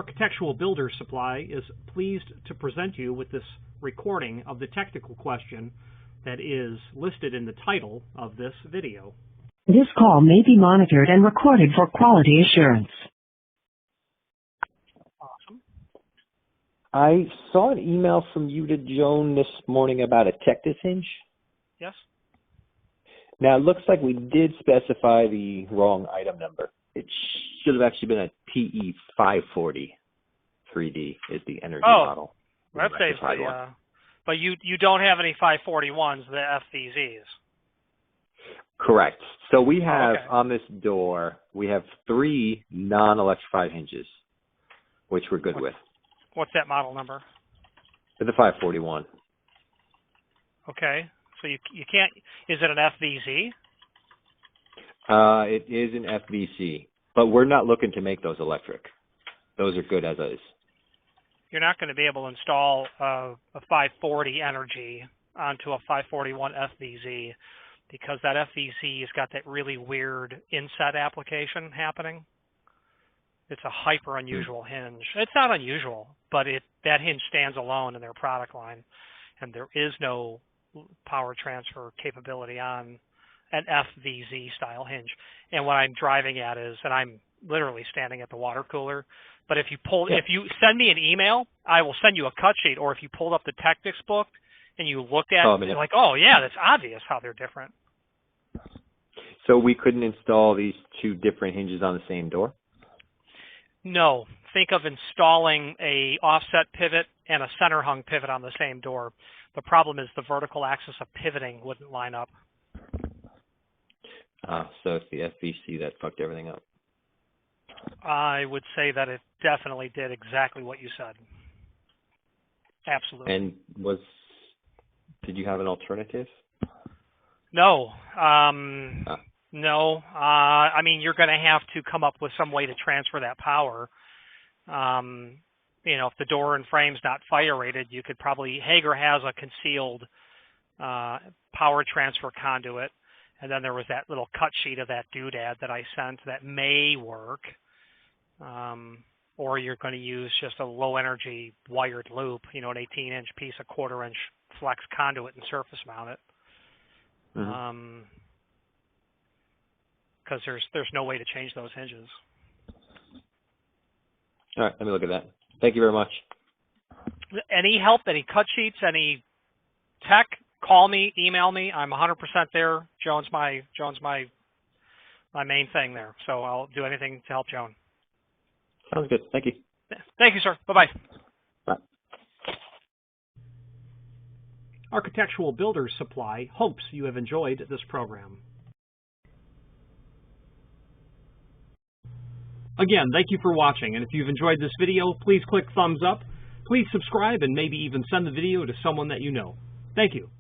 Architectural Builders Supply is pleased to present you with this recording of the technical question that is listed in the title of this video. This call may be monitored and recorded for quality assurance. Awesome. I saw an email from you to Joan this morning about a Tectus hinge. Yes? Now, it looks like we did specify the wrong item number. It should have actually been a TE 540 3D is the energy model. That's but you don't have any 541s, the FVZs. Correct. So we have on this door, we have 3 non-electrified hinges, which we're good with. What's that model number? The 541. Okay. So you can't, is it an FVZ? It is an FVC, but we're not looking to make those electric. Those are good as is. You're not going to be able to install a 540 energy onto a 541 FVZ because that FVZ has got that really weird inset application happening. It's a hyper unusual hinge. It's not unusual, but that hinge stands alone in their product line, and there is no power transfer capability on an FVZ style hinge. And what I'm driving at is, and I'm literally standing at the water cooler, but if you send me an email, I will send you a cut sheet, or if you pulled up the Tectus book and you looked at it, you're like, oh yeah, that's obvious how they're different. So we couldn't install these 2 different hinges on the same door? No. Think of installing a offset pivot and a center hung pivot on the same door. The problem is the vertical axis of pivoting wouldn't line up. So it's the FVC that fucked everything up. I would say that it definitely did exactly what you said. Absolutely. And did you have an alternative? No. No. I mean, you're going to have to come up with some way to transfer that power. If the door and frame's not fire rated, you could probably, Hager has a concealed power transfer conduit. And then there was that little cut sheet of that doodad that I sent that may work. Or you're going to use just a low energy wired loop, an 18-inch piece, a 1/4-inch flex conduit and surface mount it. Because there's no way to change those hinges. All right, let me look at that. Thank you very much. Any help, any cut sheets, any tech, call me, email me. I'm 100% there. Joan's my main thing there. So I'll do anything to help Joan. Sounds good. Thank you. Thank you, sir. Bye-bye. Bye. Architectural Builders Supply hopes you have enjoyed this program. Again, thank you for watching, and if you've enjoyed this video, please click thumbs up. Please subscribe and maybe even send the video to someone that you know. Thank you.